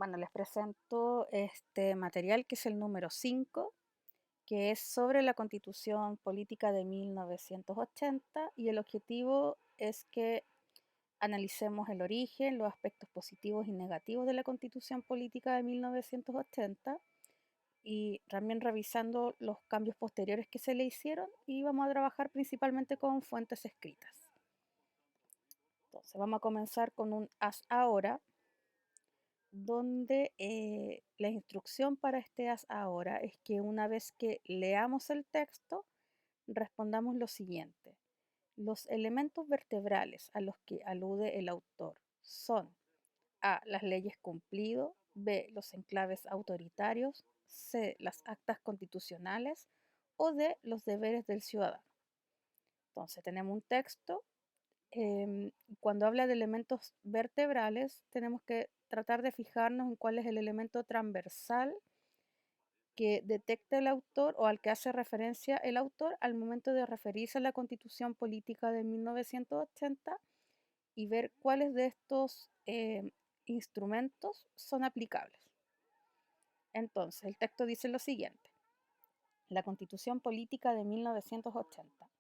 Bueno, les presento este material que es el número 5, que es sobre la Constitución Política de 1980 y el objetivo es que analicemos el origen, los aspectos positivos y negativos de la Constitución Política de 1980 y también revisando los cambios posteriores que se le hicieron y vamos a trabajar principalmente con fuentes escritas. Entonces vamos a comenzar con un haz ahora donde la instrucción para este haz ahora es que una vez que leamos el texto, respondamos lo siguiente. Los elementos vertebrales a los que alude el autor son A. Las leyes cumplido, B. Los enclaves autoritarios, C. Las actas constitucionales o D. Los deberes del ciudadano. Entonces tenemos un texto. Cuando habla de elementos vertebrales, tenemos que tratar de fijarnos en cuál es el elemento transversal que detecta el autor o al que hace referencia el autor al momento de referirse a la Constitución Política de 1980 y ver cuáles de estos instrumentos son aplicables. Entonces, el texto dice lo siguiente. La Constitución Política de 1980.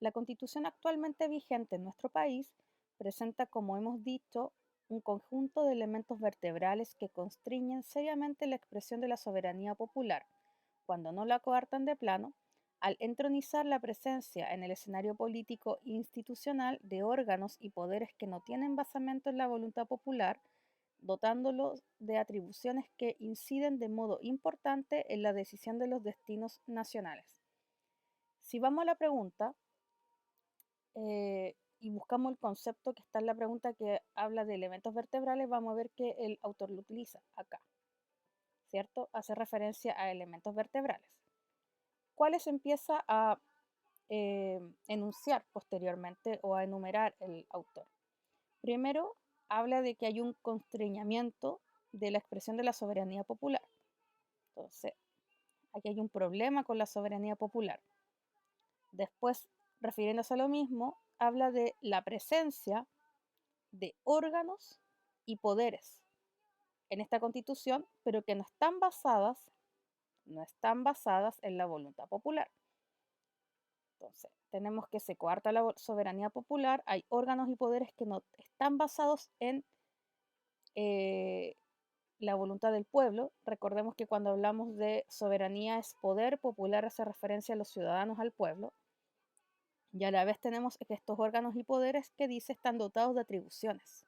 La Constitución actualmente vigente en nuestro país presenta, como hemos dicho, un conjunto de elementos vertebrales que constriñen seriamente la expresión de la soberanía popular, cuando no la coartan de plano, al entronizar la presencia en el escenario político institucional de órganos y poderes que no tienen basamento en la voluntad popular, dotándolos de atribuciones que inciden de modo importante en la decisión de los destinos nacionales. Si vamos a la pregunta, y buscamos el concepto que está en la pregunta que habla de elementos vertebrales, vamos a ver que el autor lo utiliza acá, ¿cierto? Hace referencia a elementos vertebrales. ¿Cuáles empieza a enunciar posteriormente o a enumerar el autor? Primero, habla de que hay un constreñimiento de la expresión de la soberanía popular. Entonces, aquí hay un problema con la soberanía popular. Después, refiriéndose a lo mismo, habla de la presencia de órganos y poderes en esta constitución, pero que no están basadas en la voluntad popular. Entonces, tenemos que se coarta la soberanía popular, hay órganos y poderes que no están basados en la voluntad del pueblo. Recordemos que cuando hablamos de soberanía es poder popular, hace referencia a los ciudadanos, al pueblo. Y a la vez tenemos que estos órganos y poderes que dice están dotados de atribuciones.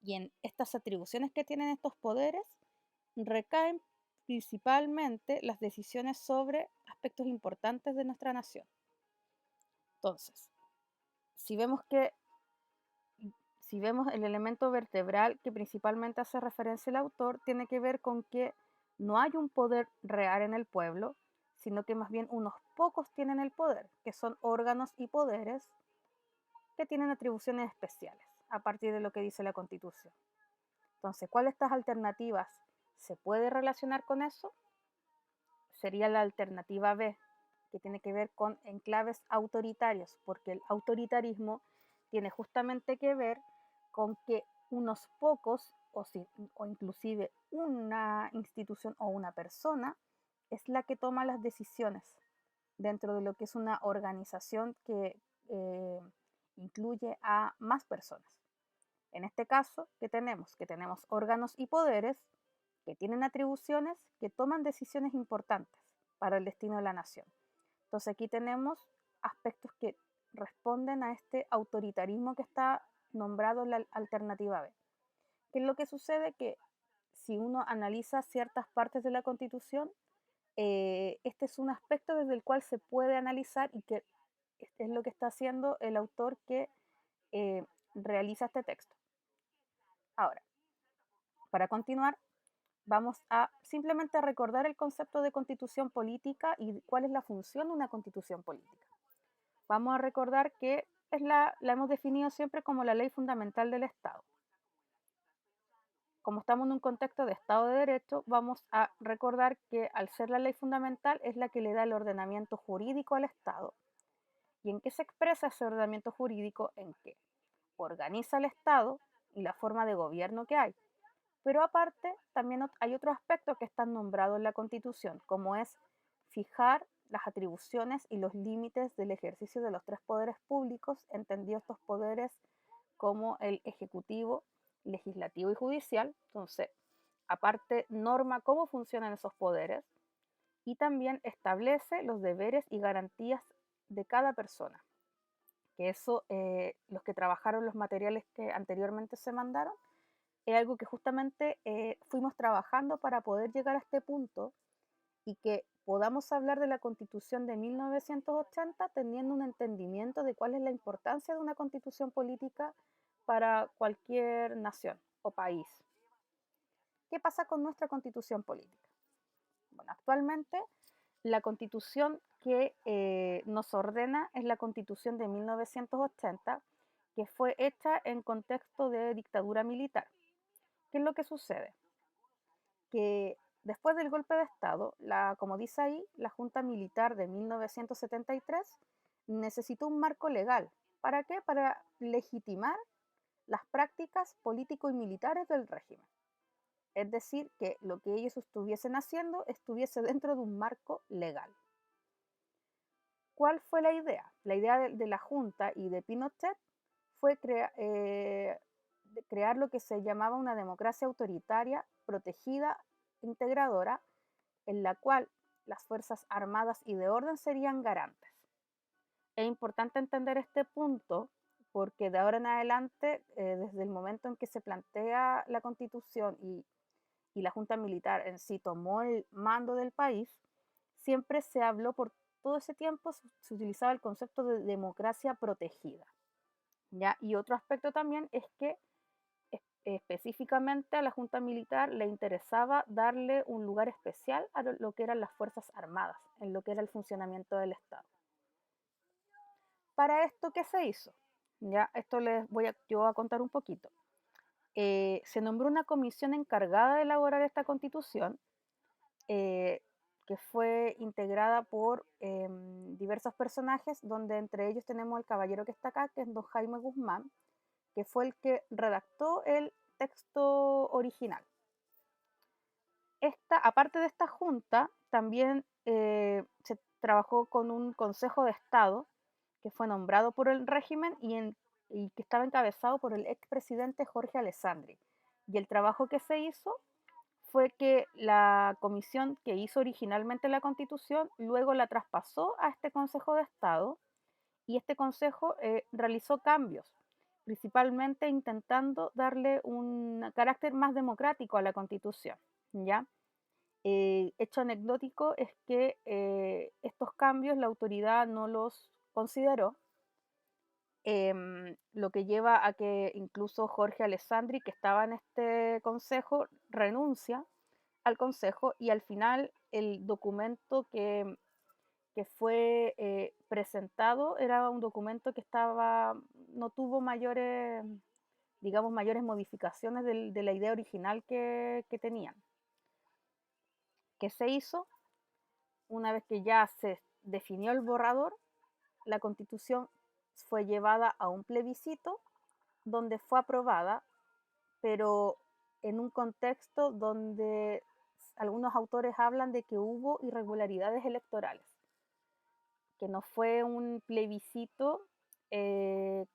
Y en estas atribuciones que tienen estos poderes recaen principalmente las decisiones sobre aspectos importantes de nuestra nación. Entonces, si vemos el elemento vertebral que principalmente hace referencia el autor, tiene que ver con que no hay un poder real en el pueblo, sino que más bien unos pocos tienen el poder, que son órganos y poderes que tienen atribuciones especiales, a partir de lo que dice la Constitución. Entonces, ¿cuál de estas alternativas se puede relacionar con eso? Sería la alternativa B, que tiene que ver con enclaves autoritarios, porque el autoritarismo tiene justamente que ver con que unos pocos o inclusive una institución o una persona es la que toma las decisiones dentro de lo que es una organización que incluye a más personas. En este caso, ¿qué tenemos? Que tenemos órganos y poderes que tienen atribuciones que toman decisiones importantes para el destino de la nación. Entonces aquí tenemos aspectos que responden a este autoritarismo que está nombrado en la alternativa B. ¿Qué es lo que sucede? Que si uno analiza ciertas partes de la Constitución, este es un aspecto desde el cual se puede analizar y que es lo que está haciendo el autor que realiza este texto. Ahora, para continuar, vamos a simplemente recordar el concepto de constitución política y cuál es la función de una constitución política. Vamos a recordar que la hemos definido siempre como la ley fundamental del Estado. Como estamos en un contexto de Estado de Derecho, vamos a recordar que al ser la ley fundamental es la que le da el ordenamiento jurídico al Estado. ¿Y en qué se expresa ese ordenamiento jurídico? En que organiza el Estado y la forma de gobierno que hay. Pero aparte, también hay otros aspectos que están nombrados en la Constitución, como es fijar las atribuciones y los límites del ejercicio de los tres poderes públicos, entendidos estos poderes como el ejecutivo, legislativo y judicial. Entonces, aparte, norma cómo funcionan esos poderes y también establece los deberes y garantías de cada persona. Que eso, los que trabajaron los materiales que anteriormente se mandaron, es algo que justamente fuimos trabajando para poder llegar a este punto y que podamos hablar de la Constitución de 1980 teniendo un entendimiento de cuál es la importancia de una constitución política para cualquier nación o país. ¿Qué pasa con nuestra constitución política? Bueno, actualmente la constitución que nos ordena es la Constitución de 1980, que fue hecha en contexto de dictadura militar. ¿Qué es lo que sucede? Que después del golpe de Estado, como dice ahí, la Junta Militar de 1973 necesitó un marco legal. ¿Para qué? Para legitimar las prácticas político y militares del régimen. Es decir, que lo que ellos estuviesen haciendo estuviese dentro de un marco legal. ¿Cuál fue la idea? La idea de la Junta y de Pinochet fue crear lo que se llamaba una democracia autoritaria, protegida, integradora, en la cual las Fuerzas Armadas y de orden serían garantes. Es importante entender este punto porque de ahora en adelante, desde el momento en que se plantea la Constitución y la Junta Militar en sí tomó el mando del país, siempre se habló por todo ese tiempo, se utilizaba el concepto de democracia protegida. ¿Ya? Y otro aspecto también es que específicamente a la Junta Militar le interesaba darle un lugar especial a lo que eran las Fuerzas Armadas, en lo que era el funcionamiento del Estado. Para esto, ¿qué se hizo? Ya, esto les voy yo a contar un poquito. Se nombró una comisión encargada de elaborar esta constitución, que fue integrada por diversos personajes, donde entre ellos tenemos el caballero que está acá, que es don Jaime Guzmán, que fue el que redactó el texto original. Aparte de esta junta, también se trabajó con un Consejo de Estado que fue nombrado por el régimen y que estaba encabezado por el expresidente Jorge Alessandri. Y el trabajo que se hizo fue que la comisión que hizo originalmente la Constitución luego la traspasó a este Consejo de Estado y este Consejo realizó cambios, principalmente intentando darle un carácter más democrático a la Constitución, ¿ya? Hecho anecdótico es que estos cambios la autoridad no los consideró, lo que lleva a que incluso Jorge Alessandri, que estaba en este consejo, renuncia al consejo y al final el documento que fue presentado era un documento que no tuvo mayores, digamos, mayores modificaciones de la idea original que tenían. ¿Qué se hizo? Una vez que ya se definió el borrador, la Constitución fue llevada a un plebiscito donde fue aprobada, pero en un contexto donde algunos autores hablan de que hubo irregularidades electorales, que no fue un plebiscito que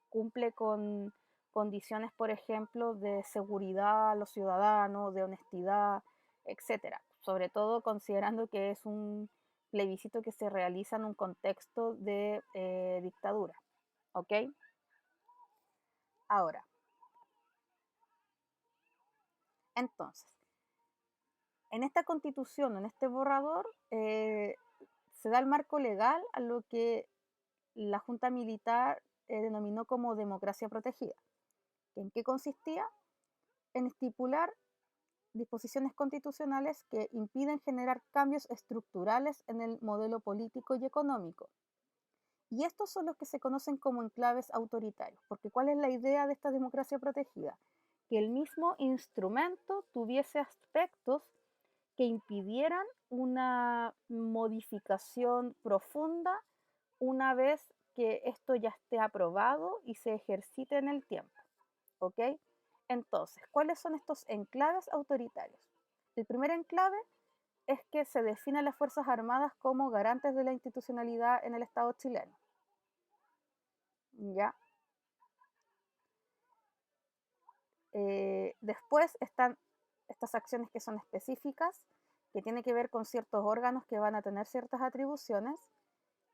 cumple con condiciones, por ejemplo, de seguridad a los ciudadanos, de honestidad, etcétera. Sobre todo considerando que es un plebiscito que se realiza en un contexto de dictadura. ¿Ok? Ahora, entonces, en esta constitución, en este borrador, se da el marco legal a lo que la Junta Militar denominó como democracia protegida. ¿En qué consistía? En estipular disposiciones constitucionales que impiden generar cambios estructurales en el modelo político y económico. Y estos son los que se conocen como enclaves autoritarios, porque ¿cuál es la idea de esta democracia protegida? Que el mismo instrumento tuviese aspectos que impidieran una modificación profunda una vez que esto ya esté aprobado y se ejercite en el tiempo. ¿Ok? Entonces, ¿cuáles son estos enclaves autoritarios? El primer enclave es que se define a las Fuerzas Armadas como garantes de la institucionalidad en el Estado chileno. ¿Ya? Después están estas acciones que son específicas, que tienen que ver con ciertos órganos que van a tener ciertas atribuciones,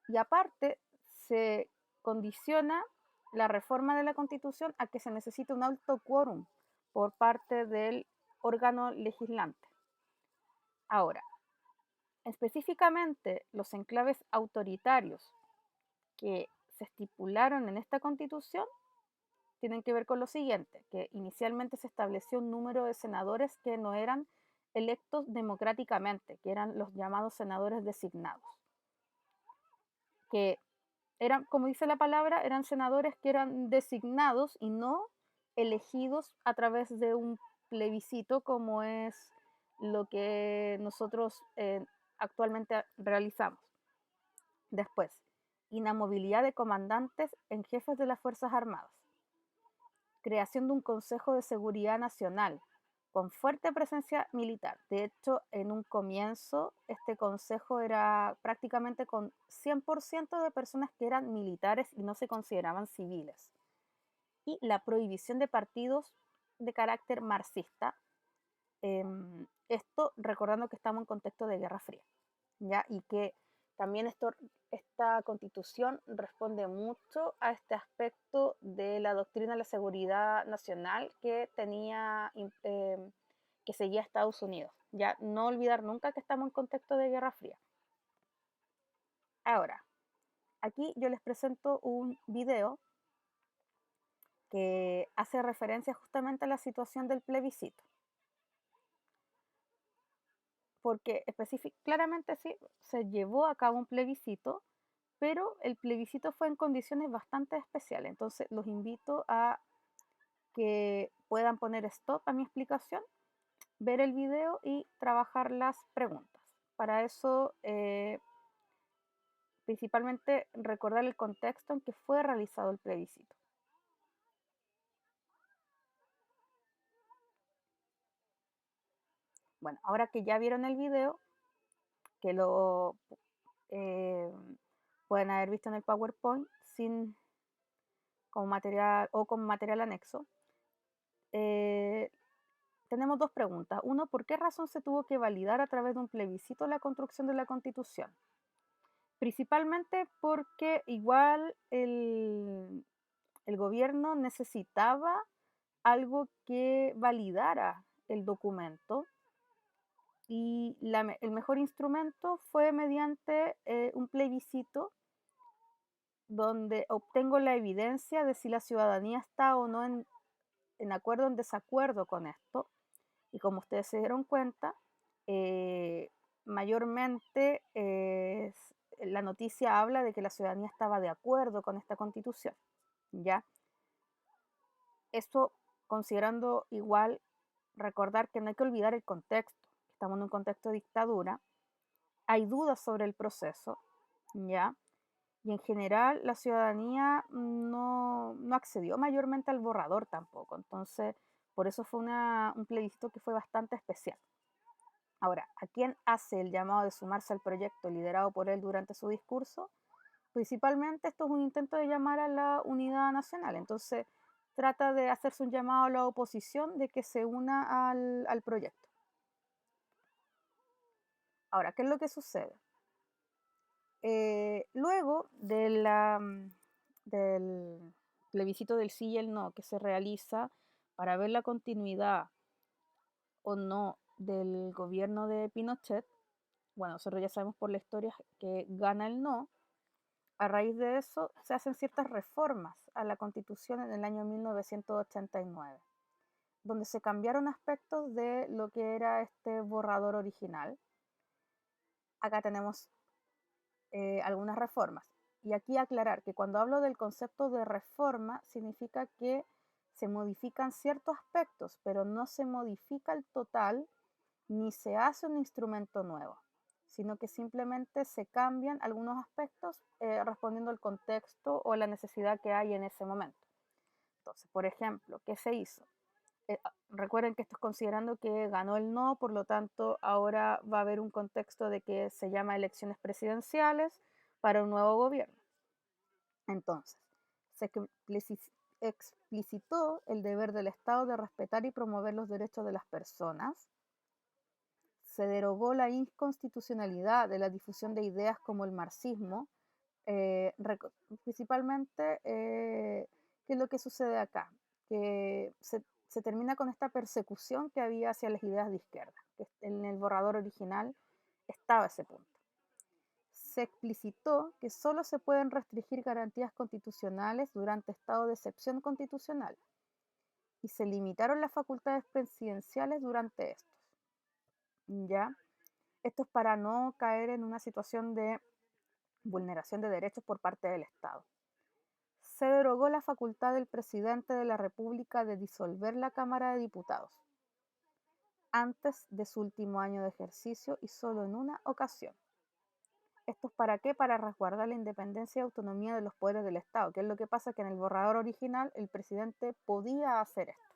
y aparte se condiciona la reforma de la Constitución a que se necesite un alto quórum por parte del órgano legislante. Ahora, específicamente los enclaves autoritarios que se estipularon en esta Constitución tienen que ver con lo siguiente, que inicialmente se estableció un número de senadores que no eran electos democráticamente, que eran los llamados senadores designados, que eran, como dice la palabra, eran senadores que eran designados y no elegidos a través de un plebiscito como es lo que nosotros actualmente realizamos. Después, inamovilidad de comandantes en jefes de las Fuerzas Armadas. Creación de un Consejo de Seguridad Nacional con fuerte presencia militar. De hecho, en un comienzo, este consejo era prácticamente con 100% de personas que eran militares y no se consideraban civiles. Y la prohibición de partidos de carácter marxista. Esto recordando que estamos en contexto de Guerra Fría, ¿ya? Y que también esta constitución responde mucho a este aspecto de la doctrina de la seguridad nacional que que seguía Estados Unidos. Ya no olvidar nunca que estamos en contexto de Guerra Fría. Ahora, aquí yo les presento un video que hace referencia justamente a la situación del plebiscito. Porque claramente sí, se llevó a cabo un plebiscito, pero el plebiscito fue en condiciones bastante especiales. Entonces los invito a que puedan poner stop a mi explicación, ver el video y trabajar las preguntas. Para eso, principalmente recordar el contexto en que fue realizado el plebiscito. Bueno, ahora que ya vieron el video, que lo eh, pueden haber visto en el PowerPoint sin como material o como material anexo, tenemos dos preguntas. Uno, ¿por qué razón se tuvo que validar a través de un plebiscito la construcción de la Constitución? Principalmente porque igual el gobierno necesitaba algo que validara el documento y el mejor instrumento fue mediante un plebiscito donde obtengo la evidencia de si la ciudadanía está o no en acuerdo o en desacuerdo con esto. Y como ustedes se dieron cuenta, mayormente la noticia habla de que la ciudadanía estaba de acuerdo con esta constitución. ¿Ya? Esto considerando igual recordar que no hay que olvidar el contexto. Estamos en un contexto de dictadura. Hay dudas sobre el proceso. ¿Ya? Y en general la ciudadanía no accedió mayormente al borrador tampoco. Entonces, por eso fue un plebiscito que fue bastante especial. Ahora, ¿a quién hace el llamado de sumarse al proyecto liderado por él durante su discurso? Principalmente esto es un intento de llamar a la unidad nacional. Entonces, trata de hacerse un llamado a la oposición de que se una al proyecto. Ahora, ¿qué es lo que sucede? Luego del plebiscito del sí y el no que se realiza para ver la continuidad o no del gobierno de Pinochet, bueno, nosotros ya sabemos por la historia que gana el no. A raíz de eso se hacen ciertas reformas a la Constitución en el año 1989, donde se cambiaron aspectos de lo que era este borrador original. Acá tenemos algunas reformas. Y aquí aclarar que cuando hablo del concepto de reforma significa que se modifican ciertos aspectos, pero no se modifica el total ni se hace un instrumento nuevo, sino que simplemente se cambian algunos aspectos respondiendo al contexto o la necesidad que hay en ese momento. Entonces, por ejemplo, ¿qué se hizo? Recuerden que esto es considerando que ganó el no, por lo tanto ahora va a haber un contexto de que se llama elecciones presidenciales para un nuevo gobierno. Entonces, se explicitó el deber del Estado de respetar y promover los derechos de las personas. Se derogó la inconstitucionalidad de la difusión de ideas como el marxismo, principalmente, ¿qué es lo que sucede acá? Que se termina con esta persecución que había hacia las ideas de izquierda, que en el borrador original estaba ese punto. Se explicitó que solo se pueden restringir garantías constitucionales durante estado de excepción constitucional y se limitaron las facultades presidenciales durante estos. ¿Ya? Esto es para no caer en una situación de vulneración de derechos por parte del Estado. Se derogó la facultad del presidente de la República de disolver la Cámara de Diputados antes de su último año de ejercicio y solo en una ocasión. ¿Esto es para qué? Para resguardar la independencia y autonomía de los poderes del Estado, que es lo que pasa que en el borrador original el presidente podía hacer esto.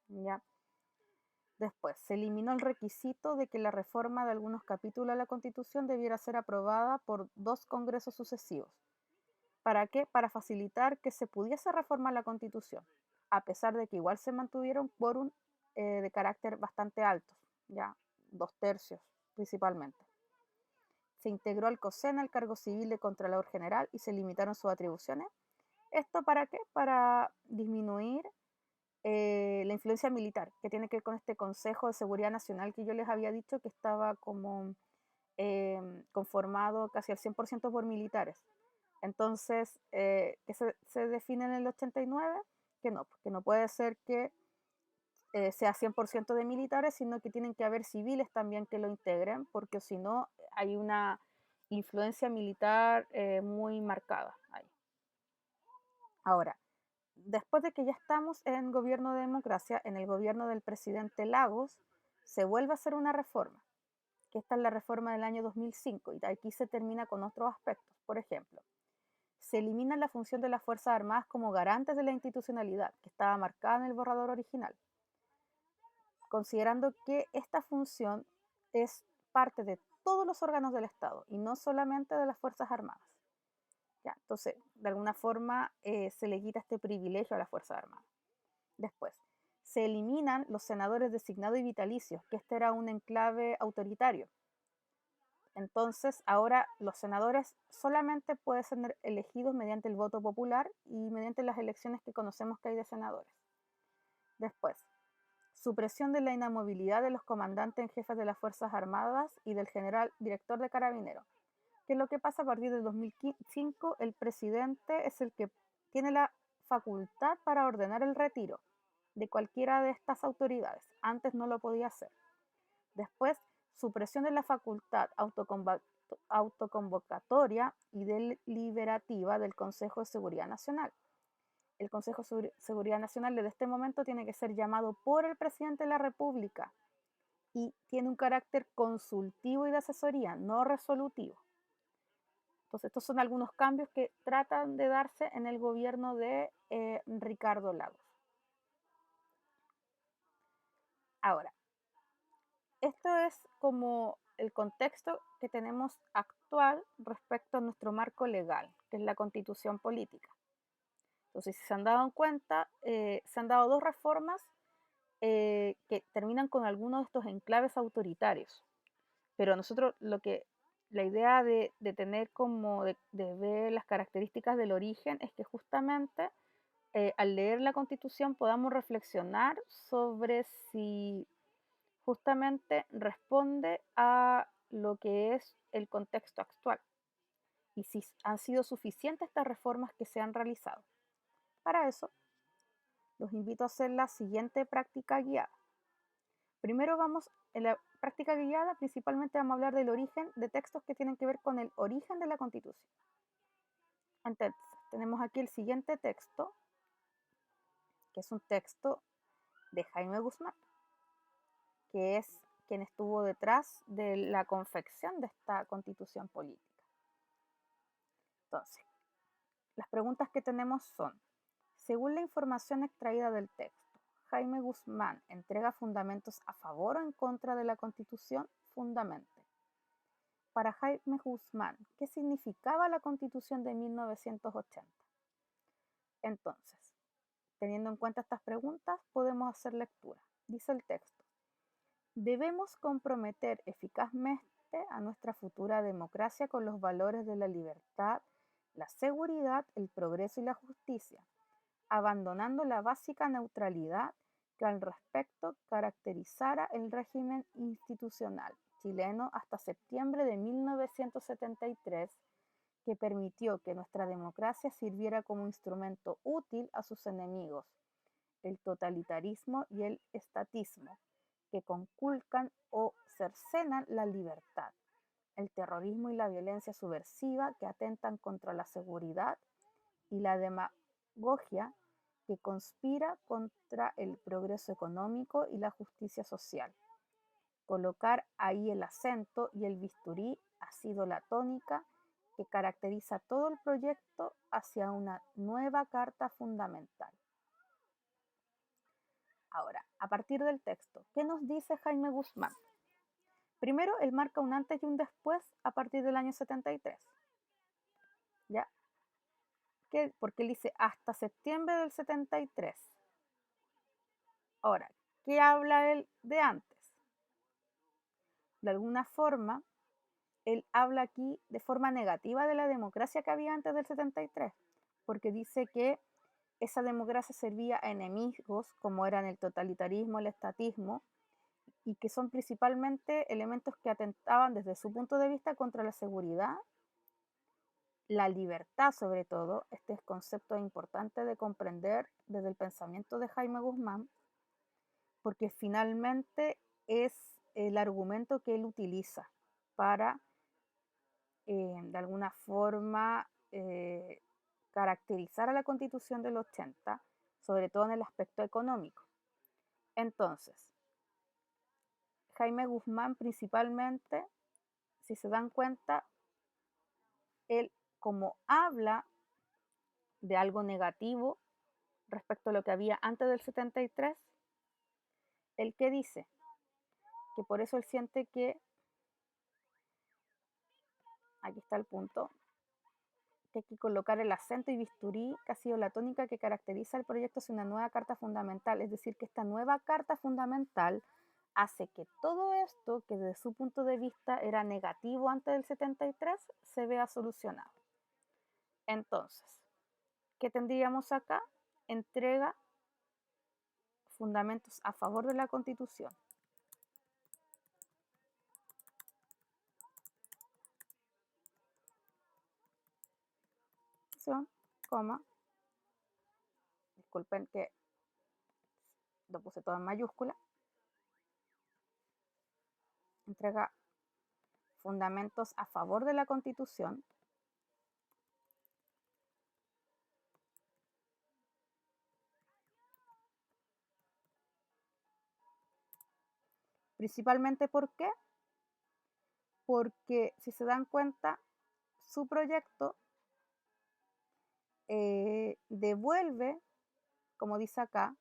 ¿Ya? Después, se eliminó el requisito de que la reforma de algunos capítulos de la Constitución debiera ser aprobada por 2 congresos sucesivos. ¿Para qué? Para facilitar que se pudiese reformar la Constitución, a pesar de que igual se mantuvieron quórum de carácter bastante alto, ya 2/3 principalmente. Se integró al COSENA el cargo civil de Contralor General y se limitaron sus atribuciones. ¿Esto para qué? Para disminuir la influencia militar, que tiene que ver con este Consejo de Seguridad Nacional que yo les había dicho que estaba como conformado casi al 100% por militares. Entonces, que se define en el 89, que no puede ser que sea 100% de militares, sino que tienen que haber civiles también que lo integren, porque si no, hay una influencia militar muy marcada ahí. Ahora, después de que ya estamos en gobierno de democracia, en el gobierno del presidente Lagos, se vuelve a hacer una reforma, que esta es la reforma del año 2005, y aquí se termina con otros aspectos. Por ejemplo, se elimina la función de las Fuerzas Armadas como garantes de la institucionalidad, que estaba marcada en el borrador original, considerando que esta función es parte de todos los órganos del Estado y no solamente de las Fuerzas Armadas. ¿Ya? Entonces, de alguna forma se le quita este privilegio a las Fuerzas Armadas. Después, se eliminan los senadores designados y vitalicios, que este era un enclave autoritario. Entonces, ahora los senadores solamente pueden ser elegidos mediante el voto popular y mediante las elecciones que conocemos que hay de senadores. Después, supresión de la inamovilidad de los comandantes en jefes de las Fuerzas Armadas y del general director de Carabineros. ¿Qué es lo que pasa? A partir del 2005, el presidente es el que tiene la facultad para ordenar el retiro de cualquiera de estas autoridades. Antes no lo podía hacer. Después, supresión de la facultad autoconvocatoria y deliberativa del Consejo de Seguridad Nacional. El Consejo de Seguridad Nacional desde este momento tiene que ser llamado por el presidente de la República y tiene un carácter consultivo y de asesoría, no resolutivo. Entonces, estos son algunos cambios que tratan de darse en el gobierno de Ricardo Lagos. Ahora, esto es como el contexto que tenemos actual respecto a nuestro marco legal, que es la Constitución política. Entonces, si se han dado cuenta, se han dado 2 reformas que terminan con algunos de estos enclaves autoritarios. Pero nosotros la idea de tener como de ver las características del origen es que justamente al leer la Constitución podamos reflexionar sobre si justamente responde a lo que es el contexto actual y si han sido suficientes estas reformas que se han realizado. Para eso, los invito a hacer la siguiente práctica guiada. Primero en la práctica guiada, principalmente vamos a hablar del origen de textos que tienen que ver con el origen de la Constitución. Entonces, tenemos aquí el siguiente texto, que es un texto de Jaime Guzmán, que es quien estuvo detrás de la confección de esta Constitución política. Entonces, las preguntas que tenemos son, según la información extraída del texto, Jaime Guzmán entrega fundamentos a favor o en contra de la Constitución? Fundamente. Para Jaime Guzmán, ¿qué significaba la Constitución de 1980? Entonces, teniendo en cuenta estas preguntas, podemos hacer lectura. Dice el texto: debemos comprometer eficazmente a nuestra futura democracia con los valores de la libertad, la seguridad, el progreso y la justicia, abandonando la básica neutralidad que al respecto caracterizara el régimen institucional chileno hasta septiembre de 1973, que permitió que nuestra democracia sirviera como instrumento útil a sus enemigos, el totalitarismo y el estatismo, que conculcan o cercenan la libertad, el terrorismo y la violencia subversiva que atentan contra la seguridad y la demagogia que conspira contra el progreso económico y la justicia social. Colocar ahí el acento y el bisturí ha sido la tónica que caracteriza todo el proyecto hacia una nueva Carta Fundamental. Ahora, a partir del texto, ¿qué nos dice Jaime Guzmán? Primero, él marca un antes y un después a partir del año 73. ¿Ya? Porque él dice hasta septiembre del 73. Ahora, ¿qué habla él de antes? De alguna forma, él habla aquí de forma negativa de la democracia que había antes del 73, porque dice que esa democracia servía a enemigos como eran el totalitarismo, el estatismo, y que son principalmente elementos que atentaban desde su punto de vista contra la seguridad, la libertad sobre todo. Este concepto es importante de comprender desde el pensamiento de Jaime Guzmán, porque finalmente es el argumento que él utiliza para, de alguna forma, caracterizar a la Constitución del 80, sobre todo en el aspecto económico. Entonces, Jaime Guzmán principalmente, si se dan cuenta, él como habla de algo negativo respecto a lo que había antes del 73, él que dice que por eso él siente que, aquí está el punto, que hay que colocar el acento y bisturí, que ha sido la tónica que caracteriza el proyecto hacia una nueva Carta Fundamental. Es decir, que esta nueva Carta Fundamental hace que todo esto, que desde su punto de vista era negativo antes del 73, se vea solucionado. Entonces, ¿qué tendríamos acá? Entrega fundamentos a favor de la Constitución. Coma, disculpen que lo puse todo en mayúscula. Entrega fundamentos a favor de la Constitución, principalmente ¿por qué? Porque si se dan cuenta, su proyecto devuelve, como dice acá,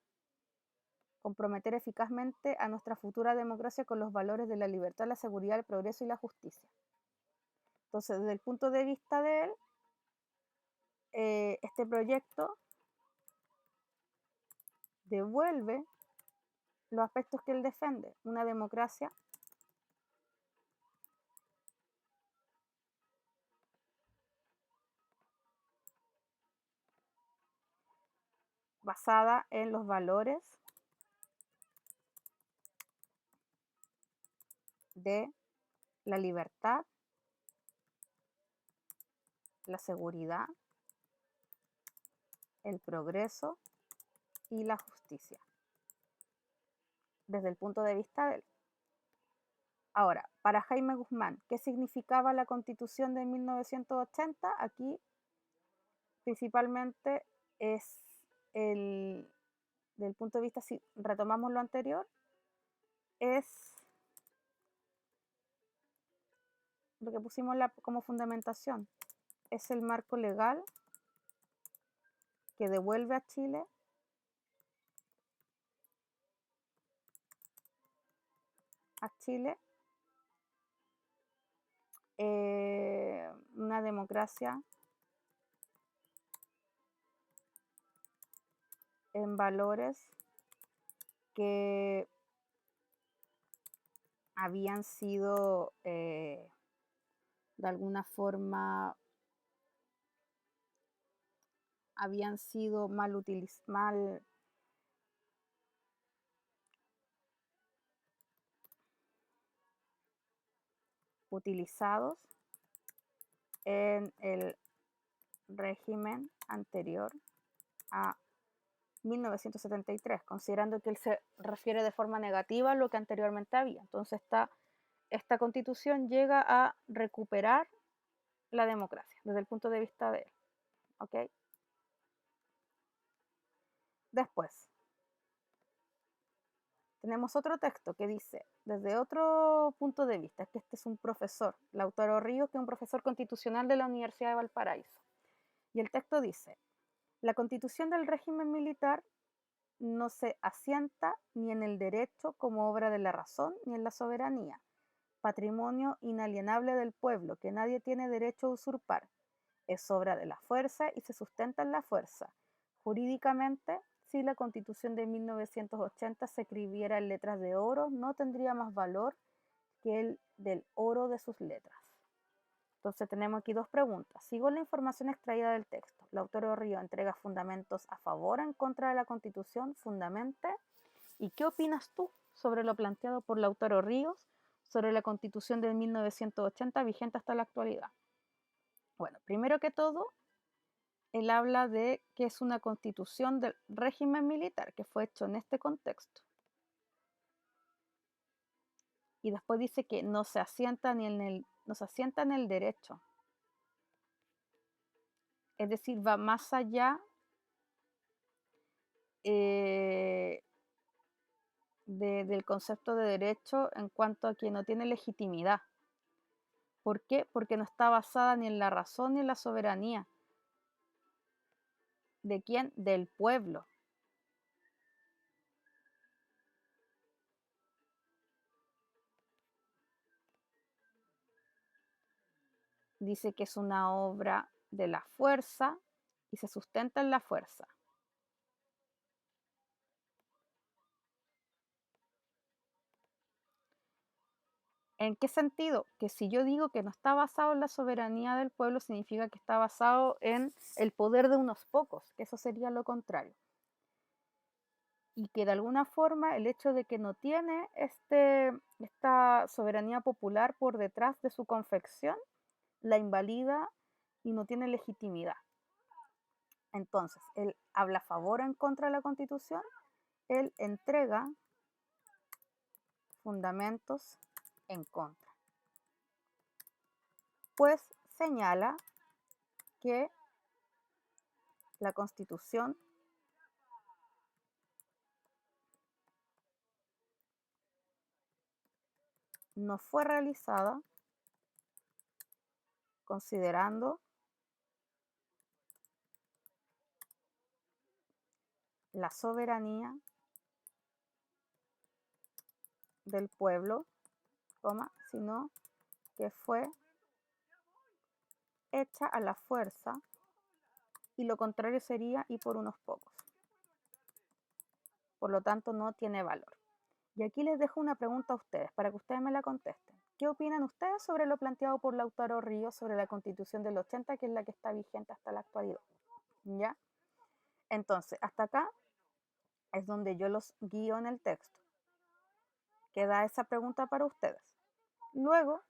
comprometer eficazmente a nuestra futura democracia con los valores de la libertad, la seguridad, el progreso y la justicia. Entonces, desde el punto de vista de él, este proyecto devuelve los aspectos que él defiende: una democracia basada en los valores de la libertad, la seguridad, el progreso y la justicia, desde el punto de vista de él. Ahora, para Jaime Guzmán, ¿qué significaba la Constitución de 1980? Aquí principalmente es del punto de vista, si retomamos lo anterior, es lo que pusimos como fundamentación, es el marco legal que devuelve a Chile a Chile una democracia en valores que habían sido de alguna forma habían sido mal utilizados en el régimen anterior a 1973, considerando que él se refiere de forma negativa a lo que anteriormente había. Entonces esta constitución llega a recuperar la democracia desde el punto de vista de él. ¿Ok? Después, tenemos otro texto que dice, desde otro punto de vista, que este es un profesor, Lautaro Ríos, que es un profesor constitucional de la Universidad de Valparaíso. Y el texto dice, la constitución del régimen militar no se asienta ni en el derecho como obra de la razón ni en la soberanía, patrimonio inalienable del pueblo que nadie tiene derecho a usurpar. Es obra de la fuerza y se sustenta en la fuerza. Jurídicamente, si la Constitución de 1980 se escribiera en letras de oro, no tendría más valor que el del oro de sus letras. Entonces tenemos aquí dos preguntas. Sigo la información extraída del texto. Lautaro Ríos entrega fundamentos a favor o en contra de la Constitución. Fundamente. ¿Y qué opinas tú sobre lo planteado por Lautaro Ríos sobre la Constitución de 1980 vigente hasta la actualidad? Bueno, primero que todo, él habla de que es una constitución del régimen militar que fue hecho en este contexto. Y después dice que no se asienta en el derecho. Es decir, va más allá del concepto de derecho en cuanto a que no tiene legitimidad. ¿Por qué? Porque no está basada ni en la razón ni en la soberanía. ¿De quién? Del pueblo. Dice que es una obra de la fuerza y se sustenta en la fuerza. ¿En qué sentido? Que si yo digo que no está basado en la soberanía del pueblo, significa que está basado en el poder de unos pocos, que eso sería lo contrario. Y que de alguna forma el hecho de que no tiene esta soberanía popular por detrás de su confección, la invalida y no tiene legitimidad. Entonces, él habla a favor o en contra de la Constitución, él entrega fundamentos en contra. Pues señala que la Constitución no fue realizada considerando la soberanía del pueblo, sino que fue hecha a la fuerza y lo contrario sería y por unos pocos. Por lo tanto, no tiene valor. Y aquí les dejo una pregunta a ustedes para que ustedes me la contesten. ¿Qué opinan ustedes sobre lo planteado por Lautaro Ríos sobre la Constitución del 80, que es la que está vigente hasta la actualidad? ¿Ya? Entonces, hasta acá es donde yo los guío en el texto. Queda esa pregunta para ustedes. Luego,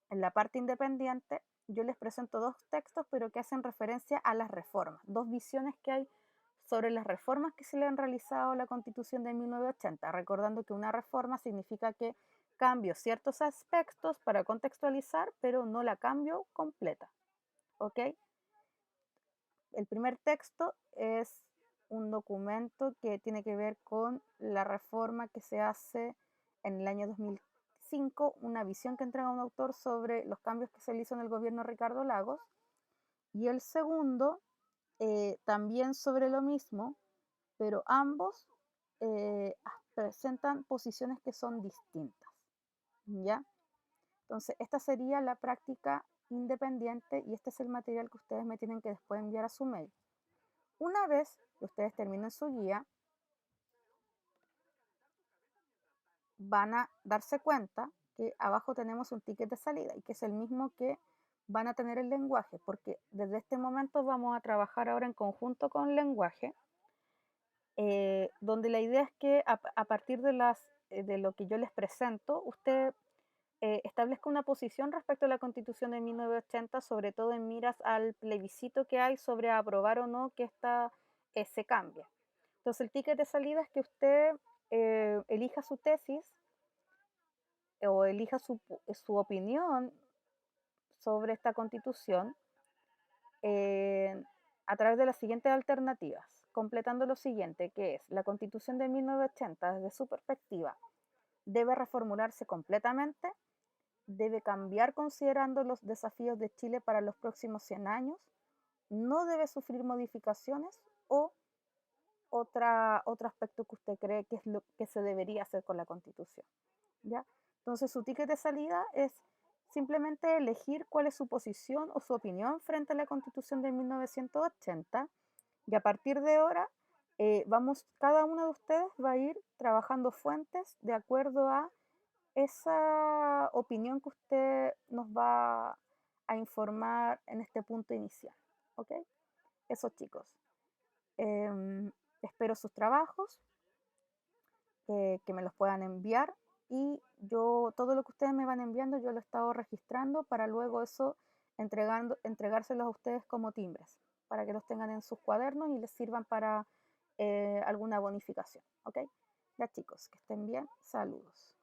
en la parte independiente, yo les presento dos textos, pero que hacen referencia a las reformas, dos visiones que hay sobre las reformas que se le han realizado a la Constitución de 1980, recordando que una reforma significa que cambio ciertos aspectos para contextualizar, pero no la cambio completa. ¿Ok? El primer texto es un documento que tiene que ver con la reforma que se hace en el año 2005, una visión que entrega un autor sobre los cambios que se le hizo en el gobierno de Ricardo Lagos. Y el segundo, también sobre lo mismo, pero ambos presentan posiciones que son distintas. ¿ya? Entonces, esta sería la práctica independiente y este es el material que ustedes me tienen que después enviar a su mail. Una vez que ustedes terminen su guía, van a darse cuenta que abajo tenemos un ticket de salida y que es el mismo que van a tener el lenguaje, porque desde este momento vamos a trabajar ahora en conjunto con el lenguaje, donde la idea es que a partir de lo que yo les presento, usted establezca una posición respecto a la Constitución de 1980, sobre todo en miras al plebiscito que hay sobre aprobar o no que esta se cambie. Entonces, el ticket de salida es que usted elija su tesis o elija su opinión sobre esta Constitución eh, a través de las siguientes alternativas, completando lo siguiente, que es la Constitución de 1980, desde su perspectiva, debe reformularse completamente, debe cambiar considerando los desafíos de Chile para los próximos 100 años, no debe sufrir modificaciones o otro aspecto que usted cree que es lo que se debería hacer con la Constitución. ¿Ya? Entonces su ticket de salida es simplemente elegir cuál es su posición o su opinión frente a la Constitución de 1980 y a partir de ahora cada uno de ustedes va a ir trabajando fuentes de acuerdo a esa opinión que usted nos va a informar en este punto inicial. ¿Ok? Eso chicos. Em, espero sus trabajos, que me los puedan enviar y yo todo lo que ustedes me van enviando yo lo he estado registrando para luego eso entregárselos a ustedes como timbres, para que los tengan en sus cuadernos y les sirvan para alguna bonificación. ¿Ok? Ya chicos, que estén bien. Saludos.